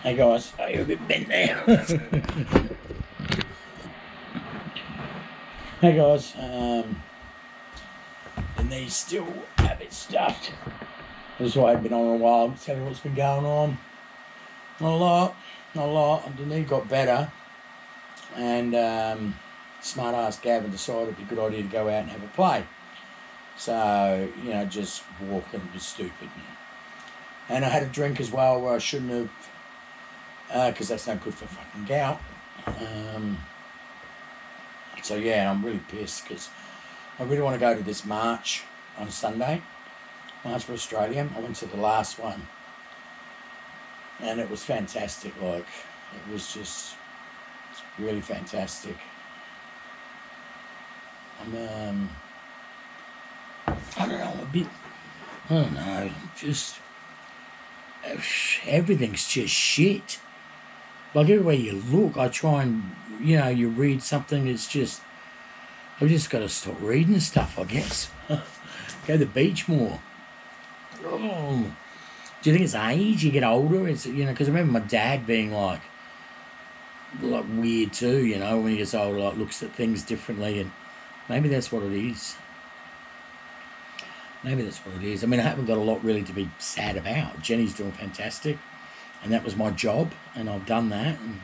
Hey guys, oh, you're a bit bent there. Hey guys, the knees still a bit stuffed. That's why I've been on a while. Tell you what's been going on. Not a lot, not a lot. The knee got better, and smart ass Gavin decided it'd be a good idea to go out and have a play. So, just walking was stupid. And I had a drink as well where I shouldn't have, because that's no good for fucking gout. So yeah, I'm really pissed because I really want to go to this march on Sunday, March for Australia. I went to the last one and it was fantastic. Like, it was just really fantastic. I don't know, I don't know, just everything's just shit. Like, everywhere you look, I try and, you read something, it's just, I've just got to stop reading stuff, I guess. Go to the beach more. Oh. Do you think it's age? You get older? It's, because I remember my dad being like weird too, when he gets older, like looks at things differently, and maybe that's what it is. Maybe that's what it is. I mean, I haven't got a lot really to be sad about. Jenny's doing fantastic, and that was my job, and I've done that, and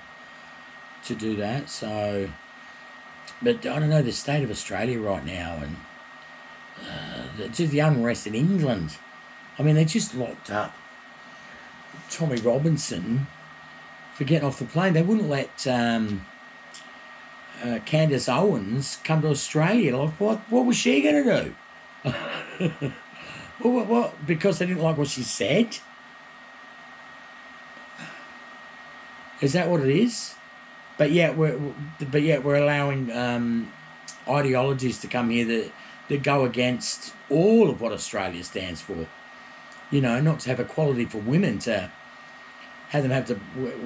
to do that, so... But I don't know, the state of Australia right now, and just the unrest in England. I mean, they just locked up Tommy Robinson for getting off the plane. They wouldn't let Candace Owens come to Australia. Like, what was she going to do? What? Because they didn't like what she said? Is that what it is? But yet we're allowing ideologies to come here that go against all of what Australia stands for. Not to have equality for women, to have them have to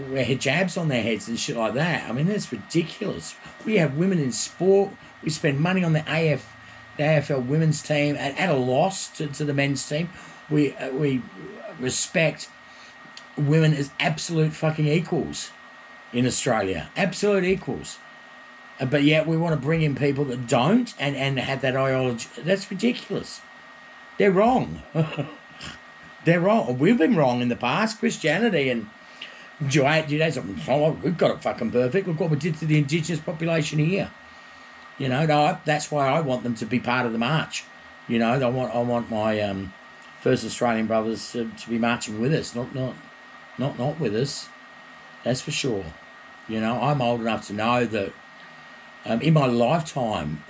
wear hijabs on their heads and shit like that. I mean, that's ridiculous. We have women in sport. We spend money on the AFL women's team at a loss to the men's team. We respect women as absolute fucking equals in Australia. Absolute equals. But yet we want to bring in people that don't and have that ideology. That's ridiculous. They're wrong. They're wrong. We've been wrong in the past. Christianity and Judaism, we've got it fucking perfect. Look what we did to the indigenous population here. That's why I want them to be part of the march. I want my first Australian brothers to be marching with us, not with us. That's for sure. I'm old enough to know that in my lifetime,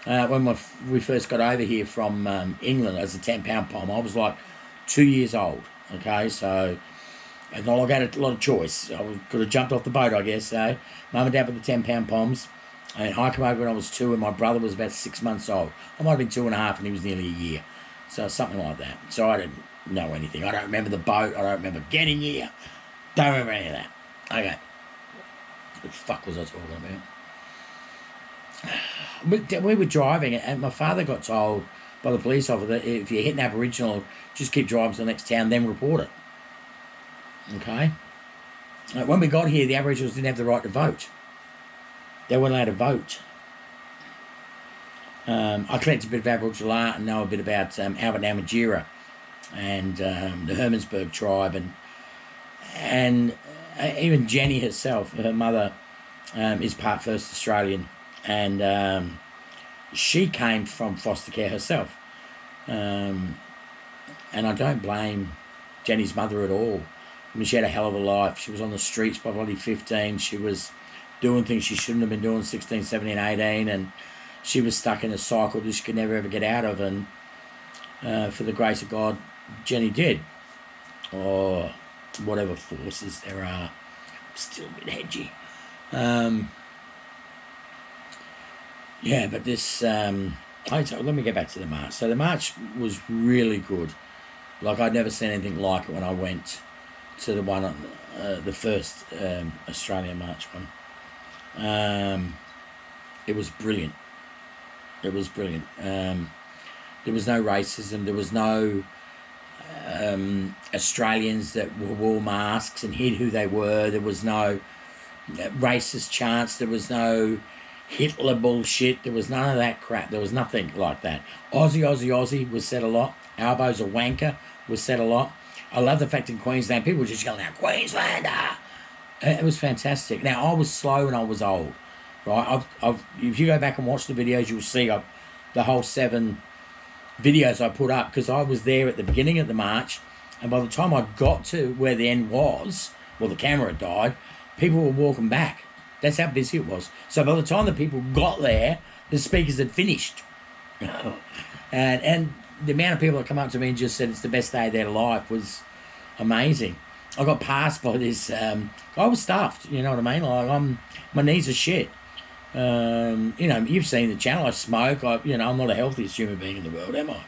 when we first got over here from England as a 10-pound pom, I was like 2 years old. Okay, so I had a lot of choice. I could have jumped off the boat, I guess. So Mum and Dad with the 10-pound poms, and I came over when I was 2, and my brother was about 6 months old. I might have been 2.5, and he was nearly a year, so something like that. So I didn't know anything. I don't remember the boat. I don't remember getting here. Don't remember any of that. Okay. What the fuck was I talking about? We were driving, and my father got told by the police officer that if you hit an Aboriginal, just keep driving to the next town, then report it. Okay? When we got here, the Aboriginals didn't have the right to vote. They weren't allowed to vote. I collected a bit of Aboriginal art and know a bit about Albert Namatjira and the Hermansburg tribe, and even Jenny herself, her mother, is part First Australian, and she came from foster care herself, and I don't blame Jenny's mother at all. I mean, she had a hell of a life. She was on the streets by bloody 15. She was doing things she shouldn't have been doing 16, 17, 18, and she was stuck in a cycle that she could never ever get out of, and for the grace of God, Jenny did. Or whatever forces there are. I'm still a bit hedgy. Yeah, but this... let me get back to the march. So the march was really good. Like, I'd never seen anything like it when I went to the one, the first Australian march one. It was brilliant. It was brilliant. There was no racism. There was no Australians that wore masks and hid who they were. There was no racist chants. There was no Hitler bullshit. There was none of that crap. There was nothing like that. Aussie, Aussie, Aussie was said a lot. Albo's a wanker was said a lot. I love the fact in Queensland, people were just yelling out, Queenslander! It was fantastic. Now, I was slow and I was old, right? If you go back and watch the videos, you'll see the whole 7 videos I put up, because I was there at the beginning of the march, and by the time I got to where the end was, well, the camera had died, people were walking back. That's how busy it was. So by the time the people got there, the speakers had finished. and the amount of people that come up to me and just said it's the best day of their life was amazing. I got passed by this, I was stuffed, you know what I mean? Like, my knees are shit. You know, you've seen the channel, I smoke, I'm not the healthiest human being in the world, am I?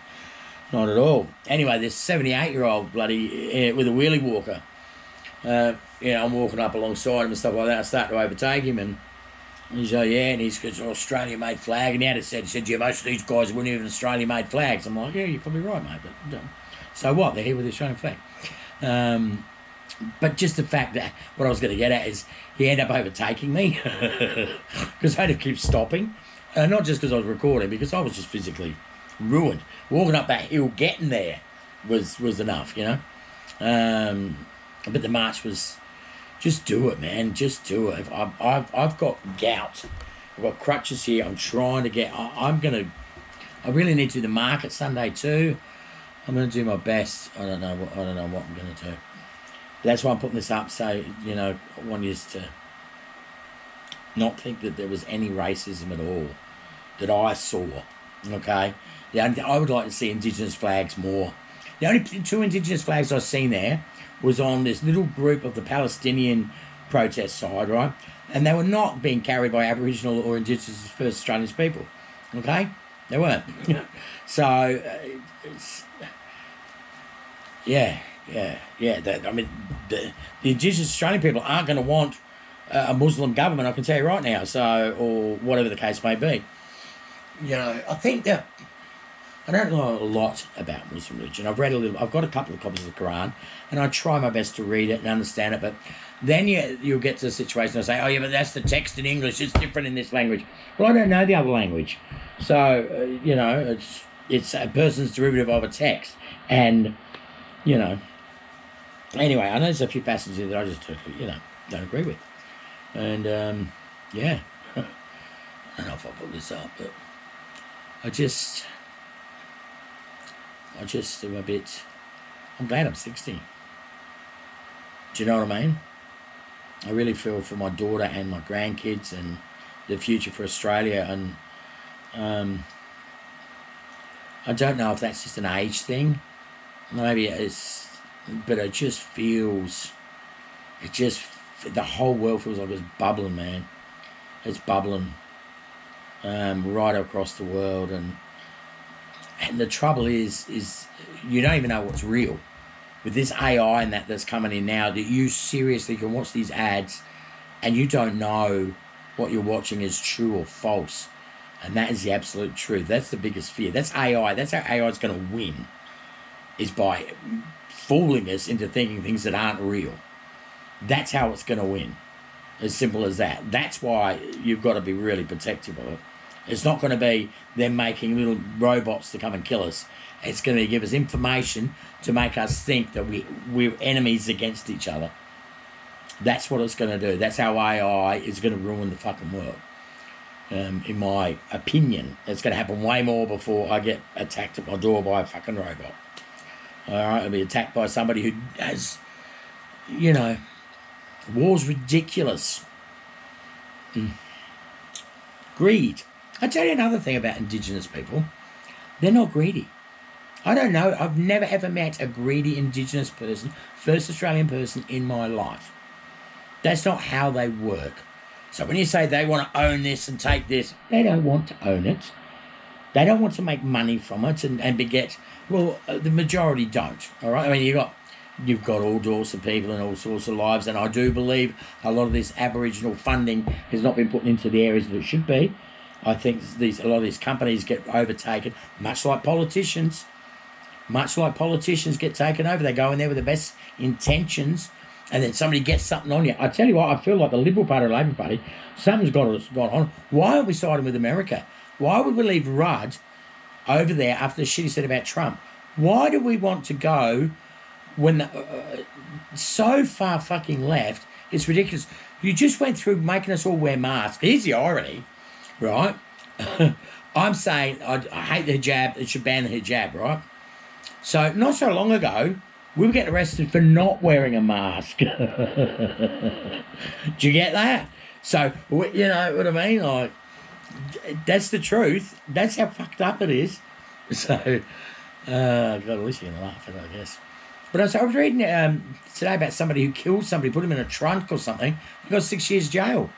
Not at all. Anyway, this 78-year-old bloody, with a wheelie walker, I'm walking up alongside him and stuff like that. I start to overtake him, and he's like, yeah, and he's got an Australia-made flag, and he said, yeah, most of these guys weren't even Australia-made flags. I'm like, yeah, you're probably right, mate, but so what? They're here with the Australian flag. But just the fact that what I was going to get at is he ended up overtaking me because I had to keep stopping. Not just because I was recording, because I was just physically ruined. Walking up that hill, getting there was enough, you know. But the march was, just do it, man. Just do it. I've got gout. I've got crutches here. I'm trying to get, I really need to do the market Sunday too. I'm going to do my best. I don't know what I'm going to do. That's why I'm putting this up, so, I want you to not think that there was any racism at all that I saw, okay? I would like to see Indigenous flags more. The only 2 Indigenous flags I've seen there was on this little group of the Palestinian protest side, right? And they were not being carried by Aboriginal or Indigenous First Australian people, okay? They weren't. So, yeah. The Indigenous Australian people aren't going to want a Muslim government, I can tell you right now, or whatever the case may be. I think that I don't know a lot about Muslim religion. I've read a little. I've got a couple of copies of the Quran, and I try my best to read it and understand it. But then you'll get to a situation. I say, oh yeah, but that's the text in English. It's different in this language. Well, I don't know the other language, so it's a person's derivative of a text, and Anyway, I know there's a few passages that I just don't agree with, and yeah, I don't know if I'll put this up, but I just am a bit. I'm glad I'm 60. Do you know what I mean? I really feel for my daughter and my grandkids and the future for Australia, and I don't know if that's just an age thing. Maybe it's. But it just feels, the whole world feels like it's bubbling, man. It's bubbling right across the world. And the trouble is you don't even know what's real. With this AI and that's coming in now, that you seriously can watch these ads and you don't know what you're watching is true or false. And that is the absolute truth. That's the biggest fear. That's AI. That's how AI is going to win, is by fooling us into thinking things that aren't real. That's how it's going to win. As simple as that. That's why you've got to be really protective of it. It's not going to be them making little robots to come and kill us. It's going to give us information to make us think that we're enemies against each other. That's what it's going to do. That's how AI is going to ruin the fucking world. In my opinion, it's going to happen way more before I get attacked at my door by a fucking robot. Alright, I'll be attacked by somebody who has, war's ridiculous. Greed. I tell you another thing about Indigenous people. They're not greedy. I don't know. I've never ever met a greedy Indigenous person, first Australian person in my life. That's not how they work. So when you say they want to own this and take this, they don't want to own it. They don't want to make money from it and beget. Well, the majority don't. All right. I mean, you've got all sorts of people and all sorts of lives, and I do believe a lot of this Aboriginal funding has not been put into the areas that it should be. I think a lot of these companies get overtaken, much like politicians. Much like politicians get taken over, they go in there with the best intentions, and then somebody gets something on you. I tell you what, I feel like the Liberal Party, Labor Party, something's gone on. Why aren't we siding with America? Why would we leave Rudd over there after the shit he said about Trump? Why do we want to go when so far fucking left? It's ridiculous. You just went through making us all wear masks. Here's the irony, right? I'm saying I hate the hijab. It should ban the hijab, right? So not so long ago, we were getting arrested for not wearing a mask. Do you get that? So, you know what I mean? Like, that's the truth. That's how fucked up it is. So, God, at least you're going to laugh at it, I guess. But I was reading today about somebody who killed somebody, put him in a trunk or something. He got 6 years jail.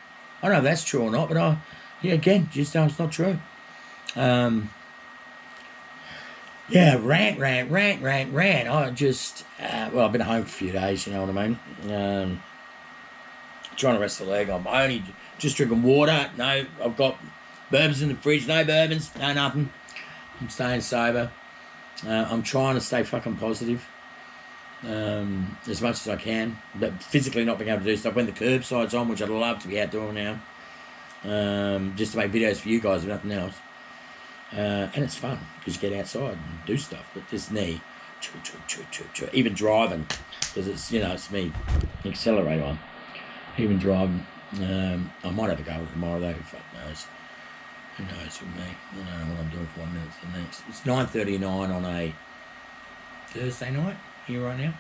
I don't know if that's true or not, but again, just know it's not true. Yeah, rant. I just, I've been home for a few days, you know what I mean? Trying to rest the leg. I'm only just drinking water. No, I've got bourbons in the fridge. No bourbons, no nothing. I'm staying sober. I'm trying to stay fucking positive as much as I can, but physically not being able to do stuff. When the curbside's on, which I'd love to be out doing now, just to make videos for you guys, if nothing else. And it's fun because you get outside and do stuff. But this knee, even driving, because it's, it's me, accelerator on. Even driving, I might have a go with it tomorrow though. Fuck knows. Who knows with me? I don't know what I'm doing for 1 minute to the next. It's 9:39 on a Thursday night here right now.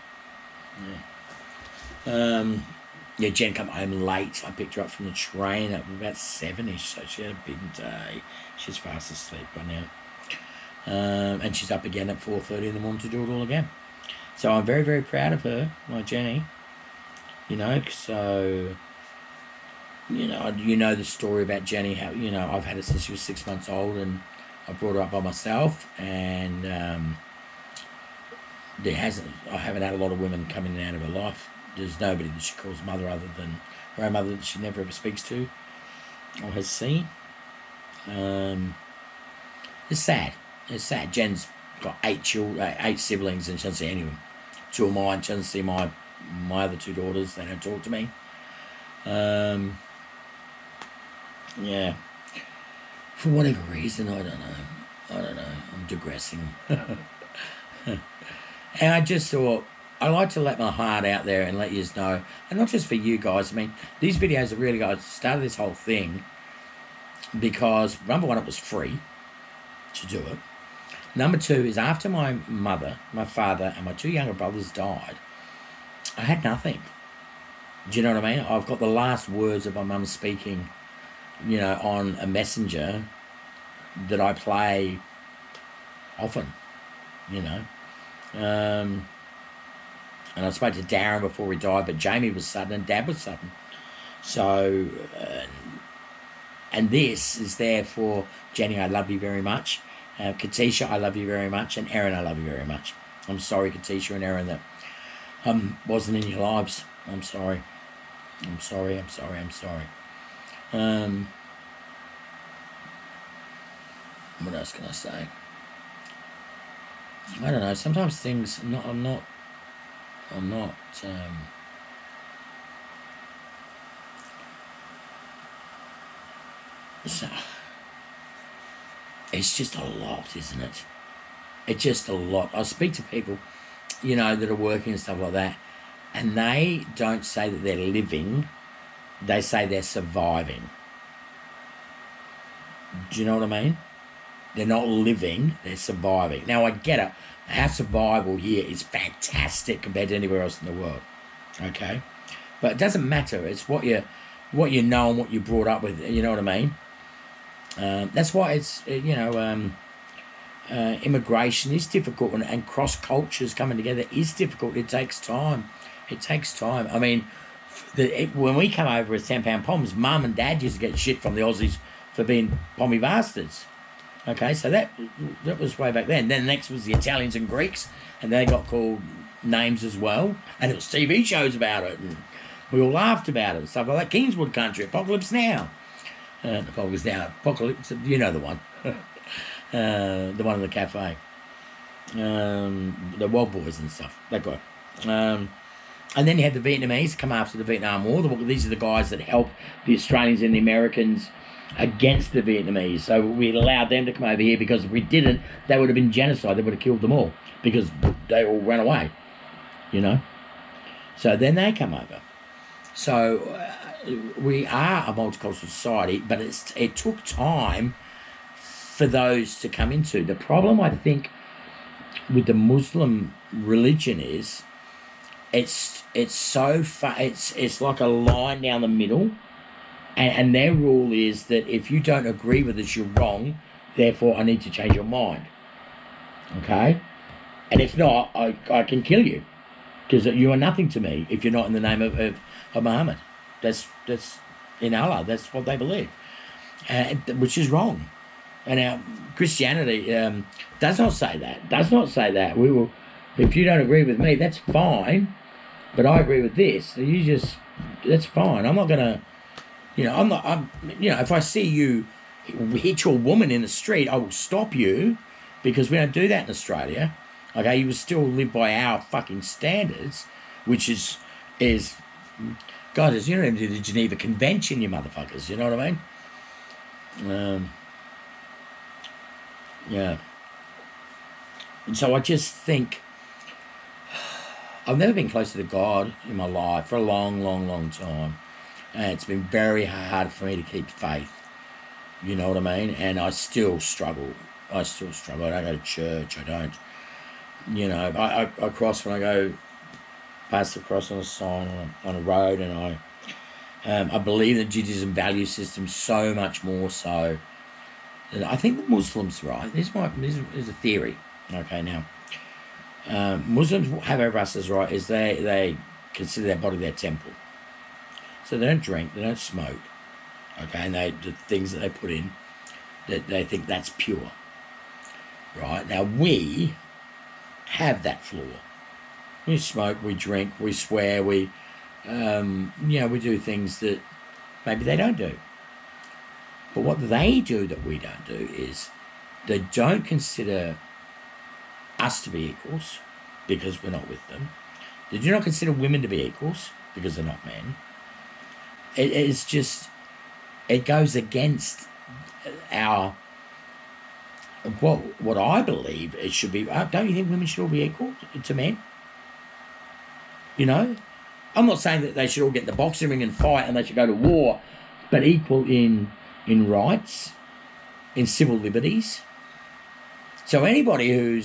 Yeah. Jen come home late. I picked her up from the train at about 7ish, so she had a big day. She's fast asleep by now. And she's up again at 4:30 in the morning to do it all again. So I'm very, very proud of her, my Jenny. So, you know the story about Jenny, how, I've had her since she was 6 months old, and I brought her up by myself, and I haven't had a lot of women come in and out of her life. There's nobody that she calls mother other than her own mother that she never ever speaks to or has seen. It's sad. Jen's got 8 siblings, and she doesn't see any of them. 2 of mine. She doesn't see my other 2 daughters. They don't talk to me. Yeah. For whatever reason, I don't know. I'm digressing. And I just thought, I like to let my heart out there and let you know, and not just for you guys. I mean, these videos are really got started this whole thing because, number one, it was free to do it. Number 2 is after my mother, my father, and my 2 younger brothers died, I had nothing. Do you know what I mean? I've got the last words of my mum speaking, on a messenger that I play often, and I spoke to Darren before he died, but Jamie was sudden and Dad was sudden. So, and this is there for Jenny, I love you very much. Katisha, I love you very much. And Erin, I love you very much. I'm sorry, Katisha and Erin, that wasn't in your lives. I'm sorry. What else can I say? I don't know. Sometimes things, I'm not. So, it's just a lot, isn't it? It's just a lot. I speak to people, that are working and stuff like that, and they don't say that they're living, they say they're surviving. Do you know what I mean? They're not living, they're surviving. Now, I get it. Our survival here is fantastic compared to anywhere else in the world, okay? But it doesn't matter. It's what you know and what you're brought up with, you know what I mean? That's why it's, immigration is difficult, and cross cultures coming together is difficult. It takes time. I mean, when we come over as 10-pound poms, Mum and Dad used to get shit from the Aussies for being pommy bastards. Okay, so that was way back then. Then the next was the Italians and Greeks, and they got called names as well. And it was TV shows about it, and we all laughed about it and stuff like that. Kingswood Country, Apocalypse Now. Apocalypse, you know the one. The one in the cafe. The Wild Boys and stuff, that guy. And then you had the Vietnamese come after the Vietnam War. These are the guys that helped the Australians and the Americans against the Vietnamese. So we allowed them to come over here, because if we didn't, they would have been genocide. They would have killed them all, because they all ran away, you know. So then they come over. So we are a multicultural society, but it took time for those to come into. The problem, I think, with the Muslim religion is it's like a line down the middle, and their rule is that if you don't agree with us, you're wrong, therefore I need to change your mind. Okay? And if not, I can kill you, because you are nothing to me if you're not in the name of Muhammad. That's in Allah. That's what they believe, which is wrong. And our Christianity does not say that. Does not say that. We will, if you don't agree with me, that's fine, but I agree with this. That's fine. I'm not gonna, if I see you hit your woman in the street, I will stop you, because we don't do that in Australia. Okay, you will still live by our fucking standards, which is God, you don't even do the Geneva Convention, you motherfuckers. You know what I mean? Yeah. And so I just think I've never been closer to God in my life for a long, long, long time. And it's been very hard for me to keep faith. You know what I mean? And I still struggle. I don't go to church. I don't. I cross when I go past the cross on a sign on a road, and I believe the Judaism value system so much more so. I think the Muslims, right? This is a theory. Okay, now Muslims have over us as right is they consider their body their temple, so they don't drink, they don't smoke. Okay, and the things that they put in, that they think that's pure. Right, now we have that flaw. We smoke, we drink, we swear, we do things that maybe they don't do. But what they do that we don't do is they don't consider us to be equals, because we're not with them. They do not consider women to be equals, because they're not men. It's just, it goes against our, what I believe it should be. Don't you think women should all be equal to men? I'm not saying that they should all get in the boxing ring and fight and they should go to war, but equal in rights, in civil liberties. So anybody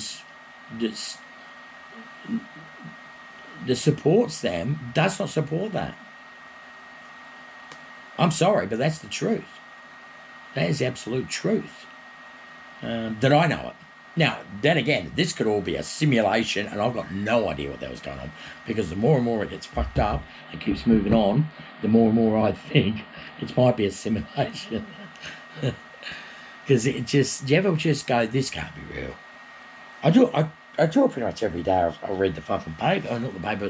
that supports them does not support that. I'm sorry, but that's the truth. That is the absolute truth. That I know it. Now, then again, this could all be a simulation, and I've got no idea what that was going on, because the more and more it gets fucked up and keeps moving on, the more and more I think it might be a simulation. Because do you ever just go, this can't be real? I do it pretty much every day. I read the fucking paper, not the paper,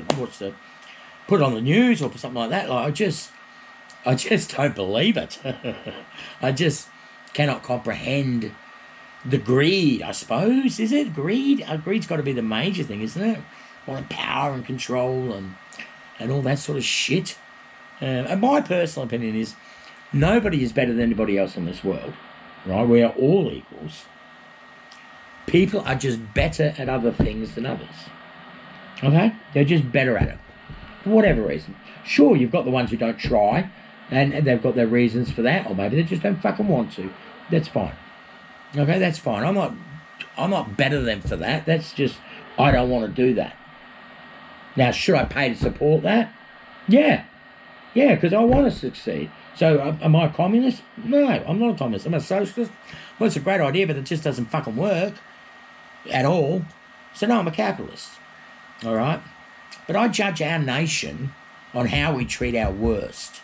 put it on the news or something like that. Like, I just don't believe it. I just cannot comprehend the greed, I suppose. Is it greed? Greed's got to be the major thing, isn't it? Wanting power and control and all that sort of shit. And my personal opinion is nobody is better than anybody else in this world, right? We are all equals. People are just better at other things than others. Okay? They're just better at it. For whatever reason. Sure, you've got the ones who don't try, and they've got their reasons for that, or maybe they just don't fucking want to. That's fine. Okay, that's fine. I'm not better than them for that. That's just, I don't want to do that. Now, should I pay to support that? Yeah, because I want to succeed. So, am I a communist? No, I'm not a communist. I'm a socialist. Well, it's a great idea, but it just doesn't fucking work at all. So, no, I'm a capitalist. All right? But I judge our nation on how we treat our worst,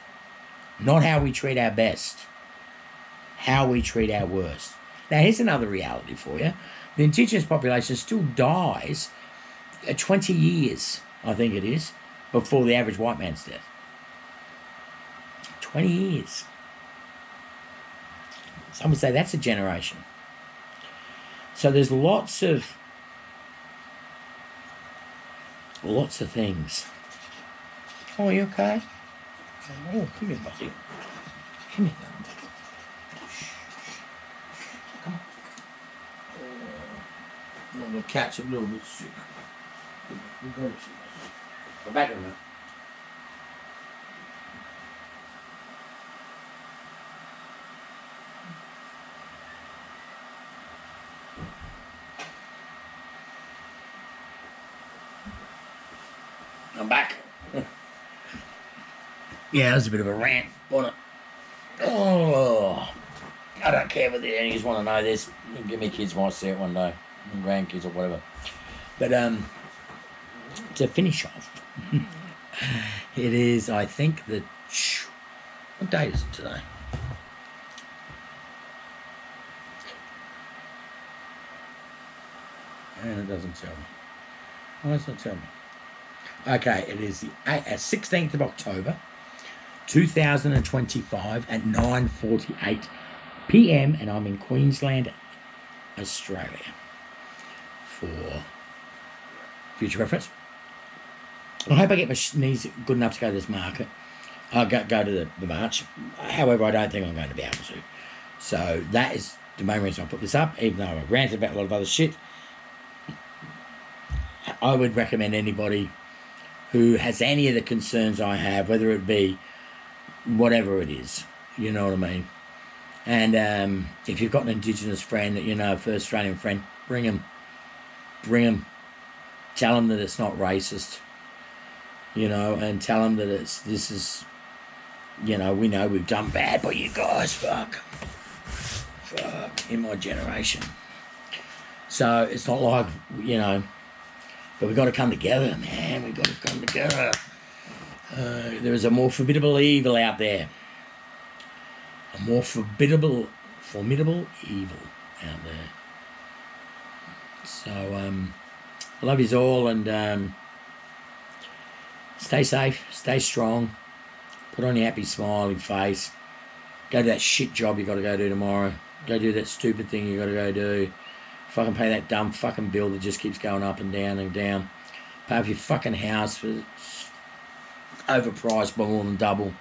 not how we treat our best. How we treat our worst. Now, here's another reality for you. The Indigenous population still dies 20 years, I think it is, before the average white man's death. 20 years. Some would say that's a generation. So there's lots of Lots of things. Oh, are you okay? Oh, come here, buddy. Come here. Come on. Oh, the cat's a little bit sick. Go back a minute. I'm back. Yeah, that was a bit of a rant, wasn't it? Oh, I don't care whether any of you want to know this. Give me kids might see it one day, grandkids or whatever. But to finish off, it is, I think, what day is it today? And it doesn't tell me. Why does it tell me? Okay, it is the 16th of October, 2025 at 9:48 p.m. and I'm in Queensland, Australia, for future reference. I hope I get my knees good enough to go to this market. I'll go to the march. However, I don't think I'm going to be able to. So that is the main reason I put this up, even though I ranted about a lot of other shit. I would recommend anybody who has any of the concerns I have, whether it be whatever it is, you know what I mean? And if you've got an Indigenous friend that you know, a First Australian friend, bring them. Tell them that it's not racist, you know, and tell them that this is, you know, we know we've done bad, but you guys, fuck, in my generation. So it's not like, you know, but we've got to come together, man. We've got to come together. There is a more formidable evil out there. A more formidable evil out there. So, I love yous all, and stay safe, stay strong. Put on your happy, smiling face. Go to that shit job you got to go do tomorrow. Go do that stupid thing you got to go do. Fucking pay that dumb fucking bill that just keeps going up and down and down. Pay off your fucking house for overpriced by more than double.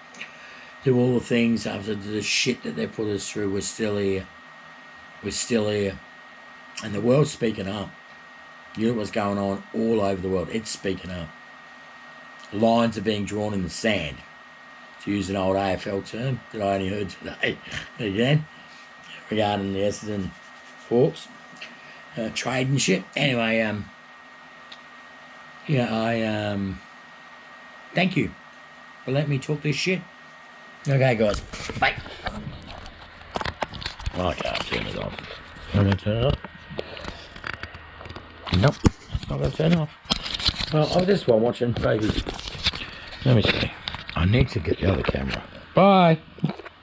Do all the things after the shit that they put us through. We're still here. We're still here. And the world's speaking up. You know what's going on all over the world. It's speaking up. Lines are being drawn in the sand, to use an old AFL term that I only heard today again, regarding the Essendon Hawks. Trade and shit. Anyway, I thank you for letting me talk this shit. Okay, guys. Bye. I can't turn it off. I'm going to turn it off. Nope, it's not going to turn off. Well, I'm just while watching babies. Let me see. I need to get the other camera. Bye.